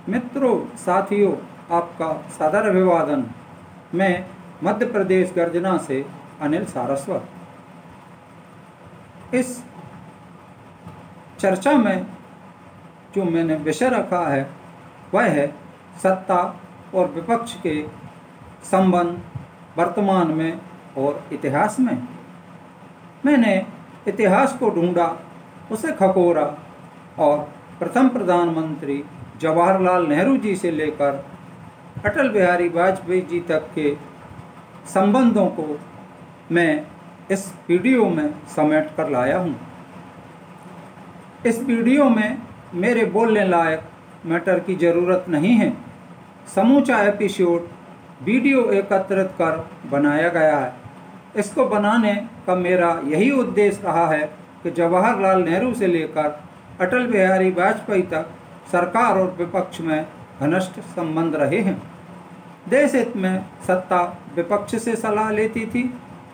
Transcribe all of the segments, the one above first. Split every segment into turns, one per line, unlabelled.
मित्रों, साथियों, आपका सादर अभिवादन। मैं मध्य प्रदेश गर्जना से अनिल सारस्वत। इस चर्चा में जो मैंने विषय रखा है वह है सत्ता और विपक्ष के संबंध वर्तमान में और इतिहास में। मैंने इतिहास को ढूंढा, उसे खकोरा और प्रथम प्रधानमंत्री जवाहरलाल नेहरू जी से लेकर अटल बिहारी वाजपेयी जी तक के संबंधों को मैं इस वीडियो में समेट कर लाया हूँ। इस वीडियो में मेरे बोलने लायक मैटर की ज़रूरत नहीं है। समूचा एपिसोड वीडियो एकत्रित कर बनाया गया है। इसको बनाने का मेरा यही उद्देश्य रहा है कि जवाहरलाल नेहरू से लेकर अटल बिहारी वाजपेयी तक सरकार और विपक्ष में घनिष्ठ संबंध रहे हैं। देश हित में सत्ता विपक्ष से सलाह लेती थी,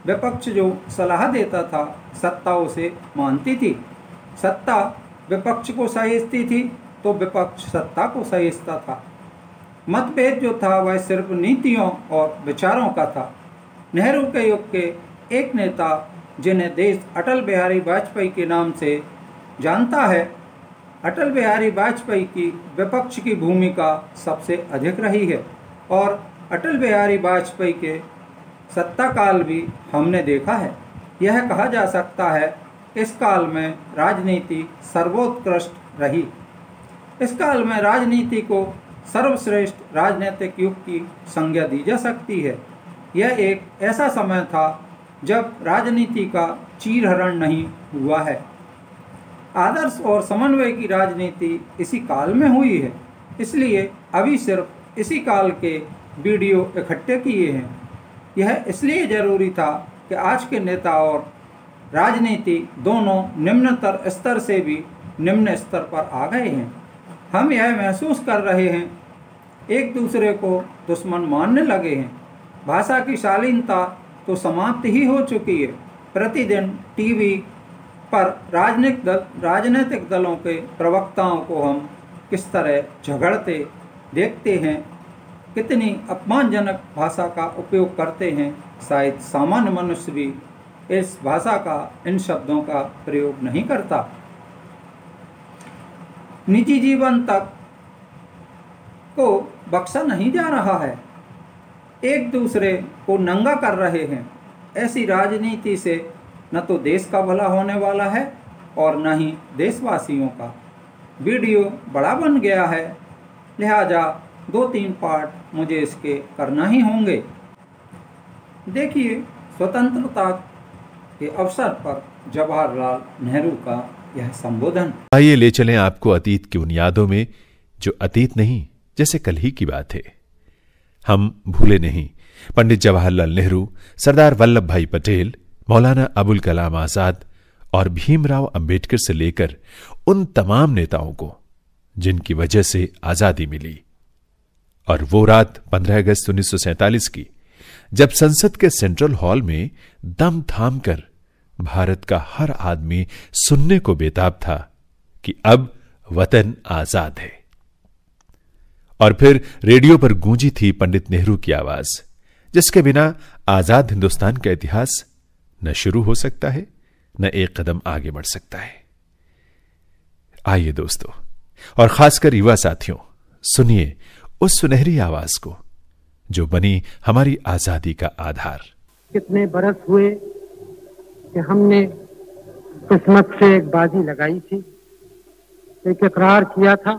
विपक्ष जो सलाह देता था सत्ता उसे मानती थी। सत्ता विपक्ष को सहेजती थी तो विपक्ष सत्ता को सहेजता था। मतभेद जो था वह सिर्फ नीतियों और विचारों का था। नेहरू के युग के एक नेता जिन्हें देश अटल बिहारी वाजपेयी के नाम से जानता है, अटल बिहारी वाजपेयी की विपक्ष की भूमिका सबसे अधिक रही है और अटल बिहारी वाजपेयी के सत्ता काल भी हमने देखा है। यह कहा जा सकता है इस काल में राजनीति सर्वोत्कृष्ट रही। इस काल में राजनीति को सर्वश्रेष्ठ राजनीतिक युग की संज्ञा दी जा सकती है। यह एक ऐसा समय था जब राजनीति का चीरहरण नहीं हुआ है। आदर्श और समन्वय की राजनीति इसी काल में हुई है। इसलिए अभी सिर्फ इसी काल के वीडियो इकट्ठे किए हैं। यह इसलिए ज़रूरी था कि आज के नेता और राजनीति दोनों निम्नतर स्तर से भी निम्न स्तर पर आ गए हैं। हम यह महसूस कर रहे हैं, एक दूसरे को दुश्मन मानने लगे हैं। भाषा की शालीनता तो समाप्त ही हो चुकी है। प्रतिदिन टीवी पर राजनीतिक दलों के प्रवक्ताओं को हम किस तरह झगड़ते देखते हैं, कितनी अपमानजनक भाषा का उपयोग करते हैं। शायद सामान्य मनुष्य भी इस भाषा का, इन शब्दों का प्रयोग नहीं करता। निजी जीवन तक को बख्शा नहीं जा रहा है। एक दूसरे को नंगा कर रहे हैं। ऐसी राजनीति से न तो देश का भला होने वाला है और न ही देशवासियों का। वीडियो बड़ा बन गया है, लिहाजा 2-3 पार्ट मुझे इसके करना ही होंगे। देखिए, स्वतंत्रता के अवसर पर जवाहरलाल नेहरू का यह संबोधन।
आइए ले चलें आपको अतीत की उन यादों में जो अतीत नहीं, जैसे कल ही की बात है। हम भूले नहीं पंडित जवाहरलाल नेहरू, सरदार वल्लभ भाई पटेल, मौलाना अबुल कलाम आजाद और भीमराव अंबेडकर से लेकर उन तमाम नेताओं को जिनकी वजह से आजादी मिली। और वो रात 15 अगस्त 1947 की, जब संसद के सेंट्रल हॉल में दम थाम कर भारत का हर आदमी सुनने को बेताब था कि अब वतन आजाद है। और फिर रेडियो पर गूंजी थी पंडित नेहरू की आवाज, जिसके बिना आजाद हिंदुस्तान का इतिहास न शुरू हो सकता है, न एक कदम आगे बढ़ सकता है। आइए दोस्तों, और खासकर युवा साथियों, सुनिए उस सुनहरी आवाज को जो बनी हमारी आजादी का आधार।
कितने बरस हुए कि हमने किस्मत से एक बाजी लगाई थी, एक इकरार किया था,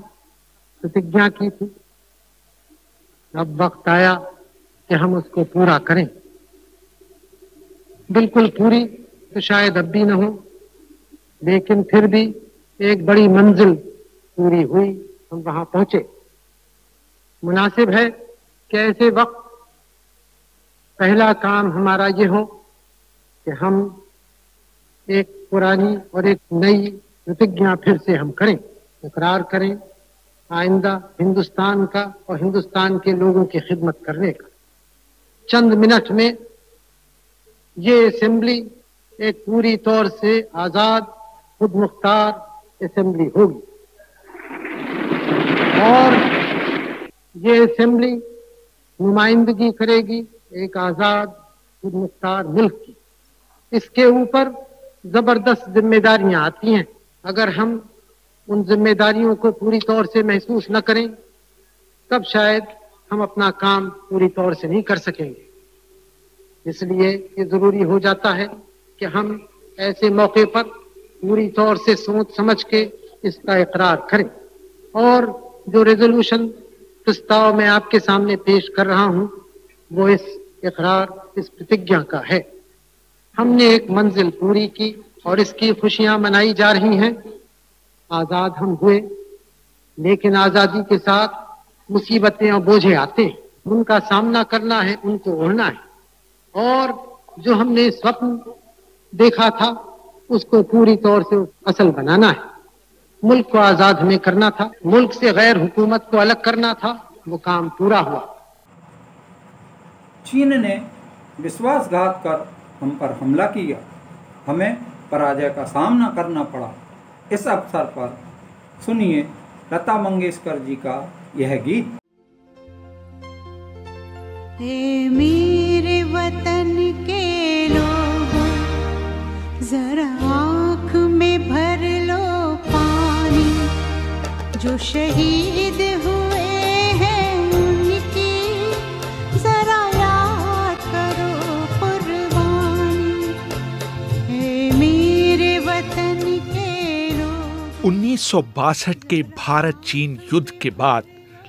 प्रतिज्ञा की थी। अब वक्त आया कि हम उसको पूरा करें। बिल्कुल पूरी तो शायद अब भी न हो, लेकिन फिर भी एक बड़ी मंजिल पूरी हुई, हम वहां पहुंचे। मुनासिब है कि ऐसे वक्त पहला काम हमारा ये हो कि हम एक पुरानी और एक नई प्रतिज्ञा फिर से हम करें, इकरार करें आइंदा हिंदुस्तान का और हिंदुस्तान के लोगों की खिदमत करने का। चंद मिनट में ये असेंबली एक पूरी तौर से आजाद खुद मुख्तार असेंबली होगी और ये असेंबली नुमाइंदगी करेगी एक आजाद खुद मुख्तार मुल्क की। इसके ऊपर जबरदस्त जिम्मेदारियां आती हैं। अगर हम उन जिम्मेदारियों को पूरी तौर से महसूस न करें तब शायद हम अपना काम पूरी तौर से नहीं कर सकेंगे। इसलिए ये जरूरी हो जाता है कि हम ऐसे मौके पर पूरी तौर से सोच समझ के इसका इकरार करें। और जो रेजोल्यूशन प्रस्ताव मैं आपके सामने पेश कर रहा हूं वो इस इकरार, इस प्रतिज्ञा का है। हमने एक मंजिल पूरी की और इसकी खुशियां मनाई जा रही हैं। आजाद हम हुए, लेकिन आजादी के साथ मुसीबतें और बोझे आते हैं। उनका सामना करना है, उनको ओढ़ना है और जो हमने स्वप्न देखा था उसको पूरी तौर से असल बनाना है। मुल्क को आजाद हमें करना था, मुल्क से गैर हुकूमत को अलग करना था, वो काम पूरा हुआ।
चीन ने विश्वासघात कर हम पर हमला किया, हमें पराजय का सामना करना पड़ा। इस अवसर पर सुनिए लता मंगेशकर जी का यह गीत।
हे मेरे वतन के लोगों, जरा आँख में भर लो पानी, जो शहीद हुए हैं उनकी जरा याद करो कुर्बानी। हे मेरे वतन के लोग।
1962 के भारत चीन युद्ध के बाद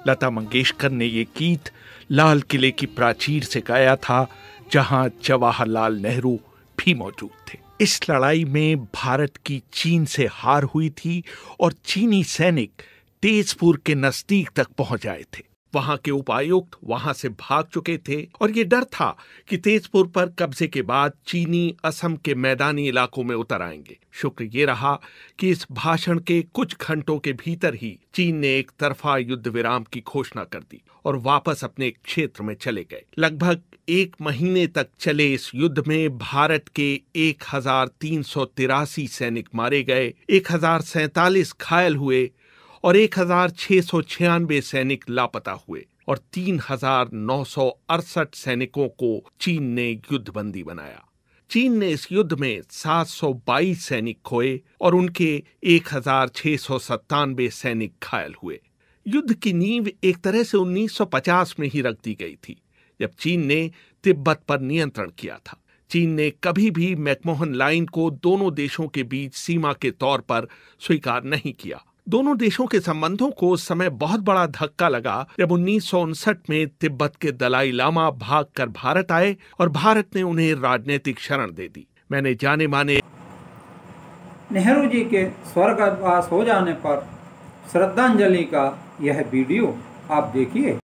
लता मंगेशकर ने ये गीत लाल किले की प्राचीर से गाया था, जहां जवाहरलाल नेहरू भी मौजूद थे। इस लड़ाई में भारत की चीन से हार हुई थी और चीनी सैनिक तेजपुर के नजदीक तक पहुंच आए थे। वहां के उपायुक्त वहां से भाग चुके थे और ये डर था कि तेजपुर पर कब्जे के बाद चीनी असम के मैदानी इलाकों में उतर आएंगे। शुक्र ये रहा कि इस भाषण के कुछ घंटों के भीतर ही चीन ने एक तरफा युद्ध विराम की घोषणा कर दी और वापस अपने क्षेत्र में चले गए। लगभग 1 महीने तक चले इस युद्ध में भारत के 1383 सैनिक मारे गए, 1047 घायल हुए और 1696 सैनिक लापता हुए और 3968 सैनिकों को चीन ने युद्धबंदी बनाया। चीन ने इस युद्ध में 722 सैनिक खोए और उनके 1697 सैनिक घायल हुए। युद्ध की नींव एक तरह से 1950 में ही रख दी गई थी, जब चीन ने तिब्बत पर नियंत्रण किया था। चीन ने कभी भी मैकमोहन लाइन को दोनों देशों के बीच सीमा के तौर पर स्वीकार नहीं किया। दोनों देशों के संबंधों को उस समय बहुत बड़ा धक्का लगा जब 1959 में तिब्बत के दलाई लामा भागकर भारत आए और भारत ने उन्हें राजनीतिक शरण दे दी। मैंने जाने माने
नेहरू जी के स्वर्गवास हो जाने पर श्रद्धांजलि का यह वीडियो आप देखिए।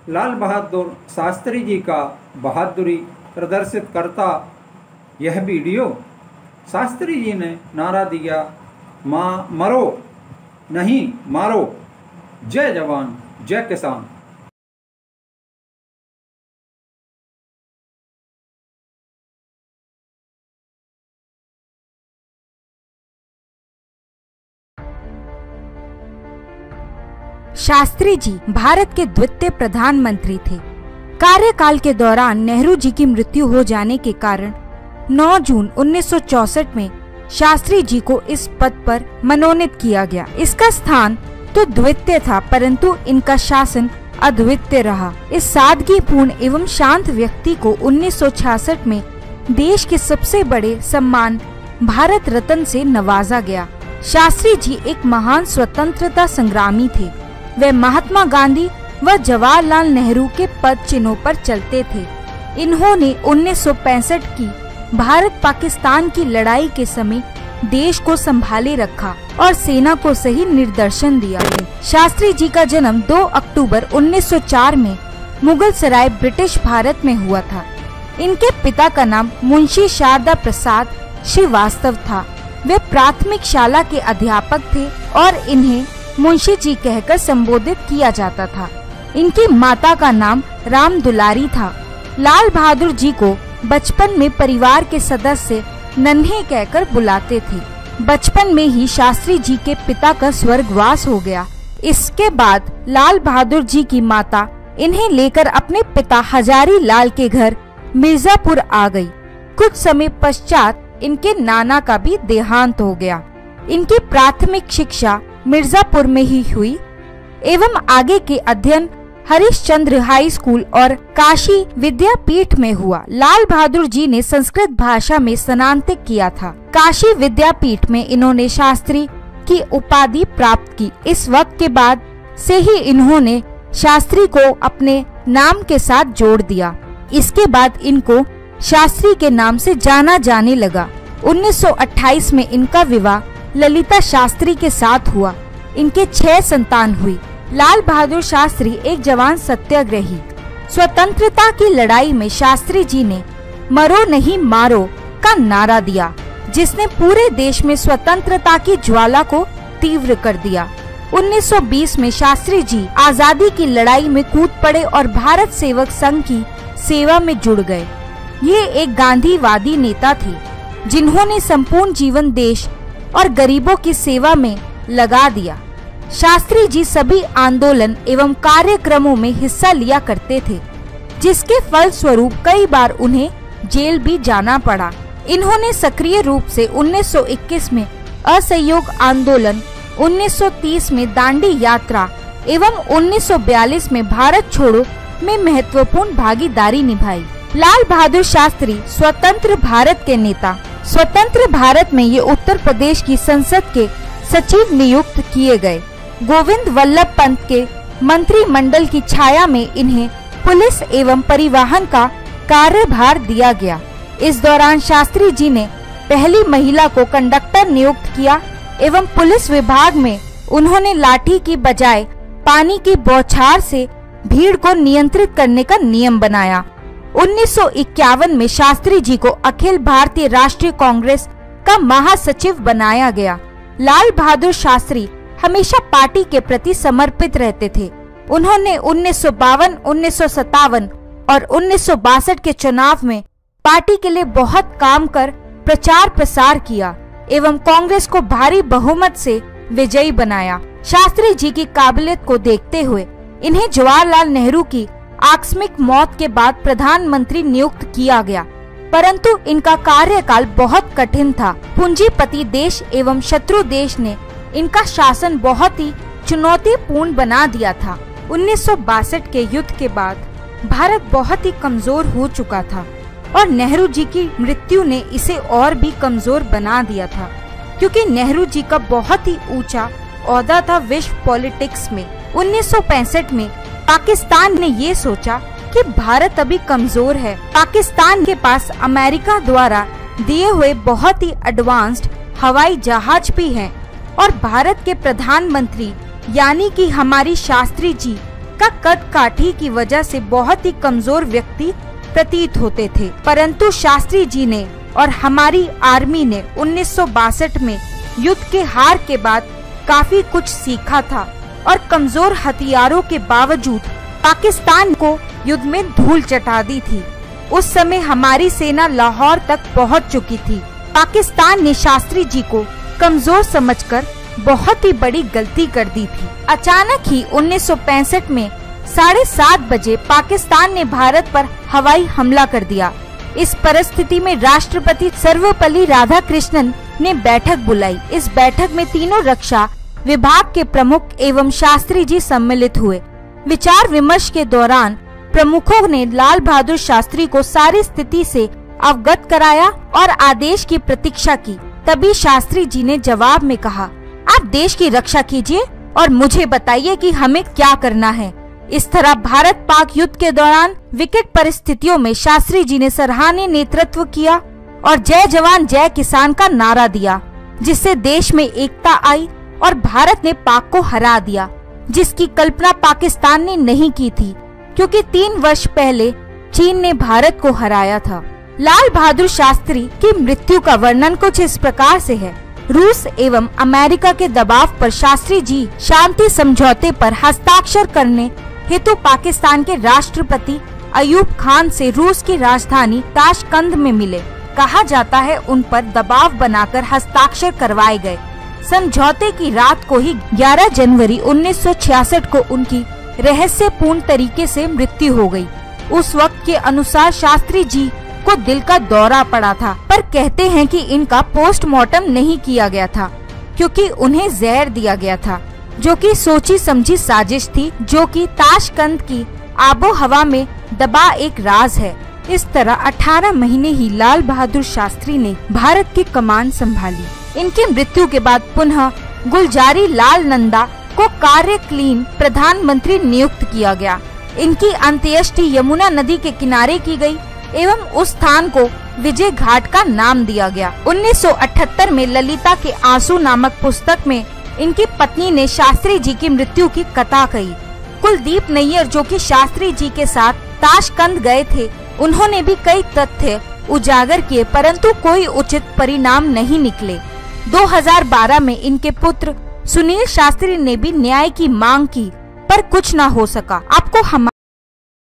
लाल बहादुर शास्त्री जी का बहादुरी प्रदर्शित करता यह वीडियो। शास्त्री जी ने नारा दिया, मरो नहीं मारो, जय जवान जय किसान।
शास्त्री जी भारत के द्वितीय प्रधानमंत्री थे। कार्यकाल के दौरान नेहरू जी की मृत्यु हो जाने के कारण 9 जून 1964 में शास्त्री जी को इस पद पर मनोनीत किया गया। इसका स्थान तो द्वितीय था, परंतु इनका शासन अद्वितीय रहा। इस सादगीपूर्ण एवं शांत व्यक्ति को 1966 में देश के सबसे बड़े सम्मान भारत रत्न से नवाजा गया। शास्त्री जी एक महान स्वतंत्रता संग्रामी थे। वे महात्मा गांधी व जवाहरलाल नेहरू के पद चिन्हों पर चलते थे। इन्होंने 1965 की भारत पाकिस्तान की लड़ाई के समय देश को संभाले रखा और सेना को सही निर्देशन दिया। शास्त्री जी का जन्म 2 अक्टूबर 1904 में मुगल सराय ब्रिटिश भारत में हुआ था। इनके पिता का नाम मुंशी शारदा प्रसाद श्रीवास्तव था। वे प्राथमिक शाला के अध्यापक थे और इन्हें मुंशी जी कहकर संबोधित किया जाता था। इनकी माता का नाम राम दुलारी था। लाल बहादुर जी को बचपन में परिवार के सदस्य नन्हे कहकर बुलाते थे। बचपन में ही शास्त्री जी के पिता का स्वर्गवास हो गया। इसके बाद लाल बहादुर जी की माता इन्हें लेकर अपने पिता हजारी लाल के घर मिर्जापुर आ गई। कुछ समय पश्चात इनके नाना का भी देहांत हो गया। इनकी प्राथमिक शिक्षा मिर्जापुर में ही हुई एवं आगे के अध्ययन हरिश्चंद्र हाई स्कूल और काशी विद्यापीठ में हुआ। लाल बहादुर जी ने संस्कृत भाषा में स्नातक किया था। काशी विद्यापीठ में इन्होंने शास्त्री की उपाधि प्राप्त की। इस वक्त के बाद से ही इन्होंने शास्त्री को अपने नाम के साथ जोड़ दिया। इसके बाद इनको शास्त्री के नाम से जाना जाने लगा। 1928 में इनका विवाह ललिता शास्त्री के साथ हुआ। इनके 6 संतान हुई। लाल बहादुर शास्त्री एक जवान सत्याग्रही। स्वतंत्रता की लड़ाई में शास्त्री जी ने मरो नहीं मारो का नारा दिया, जिसने पूरे देश में स्वतंत्रता की ज्वाला को तीव्र कर दिया। 1920 में शास्त्री जी आजादी की लड़ाई में कूद पड़े और भारत सेवक संघ की सेवा में जुड़ गए। ये एक गांधीवादी नेता थे, जिन्होंने संपूर्ण जीवन देश और गरीबों की सेवा में लगा दिया। शास्त्री जी सभी आंदोलन एवं कार्यक्रमों में हिस्सा लिया करते थे, जिसके फलस्वरूप कई बार उन्हें जेल भी जाना पड़ा। इन्होंने सक्रिय रूप से 1921 में असहयोग आंदोलन, 1930 में दांडी यात्रा एवं 1942 में भारत छोड़ो में महत्वपूर्ण भागीदारी निभाई। लाल बहादुर शास्त्री स्वतंत्र भारत के नेता। स्वतंत्र भारत में ये उत्तर प्रदेश की संसद के सचिव नियुक्त किए गए। गोविंद वल्लभ पंत के मंत्रिमंडल की छाया में इन्हें पुलिस एवं परिवहन का कार्यभार दिया गया। इस दौरान शास्त्री जी ने पहली महिला को कंडक्टर नियुक्त किया एवं पुलिस विभाग में उन्होंने लाठी की बजाय पानी की बौछार से भीड़ को नियंत्रित करने का नियम बनाया। 1951 में शास्त्री जी को अखिल भारतीय राष्ट्रीय कांग्रेस का महासचिव बनाया गया। लाल बहादुर शास्त्री हमेशा पार्टी के प्रति समर्पित रहते थे। उन्होंने 1952, 1957 और 1962 के चुनाव में पार्टी के लिए बहुत काम कर प्रचार प्रसार किया एवं कांग्रेस को भारी बहुमत से विजयी बनाया। शास्त्री जी की काबिलियत को देखते हुए इन्हें जवाहरलाल नेहरू की आकस्मिक मौत के बाद प्रधानमंत्री नियुक्त किया गया, परंतु इनका कार्यकाल बहुत कठिन था। पूंजीपति देश एवं शत्रु देश ने इनका शासन बहुत ही चुनौतीपूर्ण बना दिया था। 1962 के युद्ध के बाद भारत बहुत ही कमजोर हो चुका था और नेहरू जी की मृत्यु ने इसे और भी कमजोर बना दिया था, क्योंकि नेहरू जी का बहुत ही ऊंचा ओहदा था विश्व पॉलिटिक्स में। 1965 में पाकिस्तान ने ये सोचा कि भारत अभी कमजोर है। पाकिस्तान के पास अमेरिका द्वारा दिए हुए बहुत ही एडवांस्ड हवाई जहाज भी हैं और भारत के प्रधानमंत्री यानी कि हमारी शास्त्री जी इनका कद काठी की वजह से बहुत ही कमजोर व्यक्ति प्रतीत होते थे, परंतु शास्त्री जी ने और हमारी आर्मी ने 1962 में युद्ध के हार के बाद काफी कुछ सीखा था और कमजोर हथियारों के बावजूद पाकिस्तान को युद्ध में धूल चटा दी थी। उस समय हमारी सेना लाहौर तक पहुंच चुकी थी। पाकिस्तान ने शास्त्री जी को कमजोर समझकर बहुत ही बड़ी गलती कर दी थी। अचानक ही 1965 में 7:30 बजे पाकिस्तान ने भारत पर हवाई हमला कर दिया। इस परिस्थिति में राष्ट्रपति सर्वपल्ली राधाकृष्णन ने बैठक बुलाई। इस बैठक में तीनों रक्षा विभाग के प्रमुख एवं शास्त्री जी सम्मिलित हुए। विचार विमर्श के दौरान प्रमुखों ने लाल बहादुर शास्त्री को सारी स्थिति से अवगत कराया और आदेश की प्रतीक्षा की। तभी शास्त्री जी ने जवाब में कहा, आप देश की रक्षा कीजिए और मुझे बताइए कि हमें क्या करना है। इस तरह भारत पाक युद्ध के दौरान विकट परिस्थितियों में शास्त्री जी ने सराहनीय नेतृत्व किया और जय जवान जय किसान का नारा दिया, जिससे देश में एकता आई और भारत ने पाक को हरा दिया, जिसकी कल्पना पाकिस्तान ने नहीं की थी, क्योंकि 3 वर्ष पहले चीन ने भारत को हराया था। लाल बहादुर शास्त्री की मृत्यु का वर्णन कुछ इस प्रकार से है। रूस एवं अमेरिका के दबाव पर शास्त्री जी शांति समझौते पर हस्ताक्षर करने हेतु पाकिस्तान के राष्ट्रपति अयूब खान से रूस की राजधानी ताशकंद में मिले। कहा जाता है उन पर दबाव बनाकर हस्ताक्षर करवाए गए। समझौते की रात को ही 11 जनवरी 1966 को उनकी रहस्यपूर्ण तरीके से मृत्यु हो गई। उस वक्त के अनुसार शास्त्री जी को दिल का दौरा पड़ा था, पर कहते हैं कि इनका पोस्टमार्टम नहीं किया गया था, क्योंकि उन्हें जहर दिया गया था, जो कि सोची समझी साजिश थी, जो कि ताशकंद की आबो हवा में दबा एक राज है। इस तरह 18 महीने ही लाल बहादुर शास्त्री ने भारत की कमान संभाली। इनकी मृत्यु के बाद पुनः गुलजारी लाल नंदा को कार्यकालीन प्रधानमंत्री नियुक्त किया गया। इनकी अंत्येष्टि यमुना नदी के किनारे की गई एवं उस स्थान को विजय घाट का नाम दिया गया। 1978 में ललिता के आंसू नामक पुस्तक में इनकी पत्नी ने शास्त्री जी की मृत्यु की कथा कही। कुलदीप नैयर, जो कि शास्त्री जी के साथ ताशकंद गए थे, उन्होंने भी कई तथ्य उजागर किए, परंतु कोई उचित परिणाम नहीं निकले। 2012 में इनके पुत्र सुनील शास्त्री ने भी न्याय की मांग की, पर कुछ न हो सका। आपको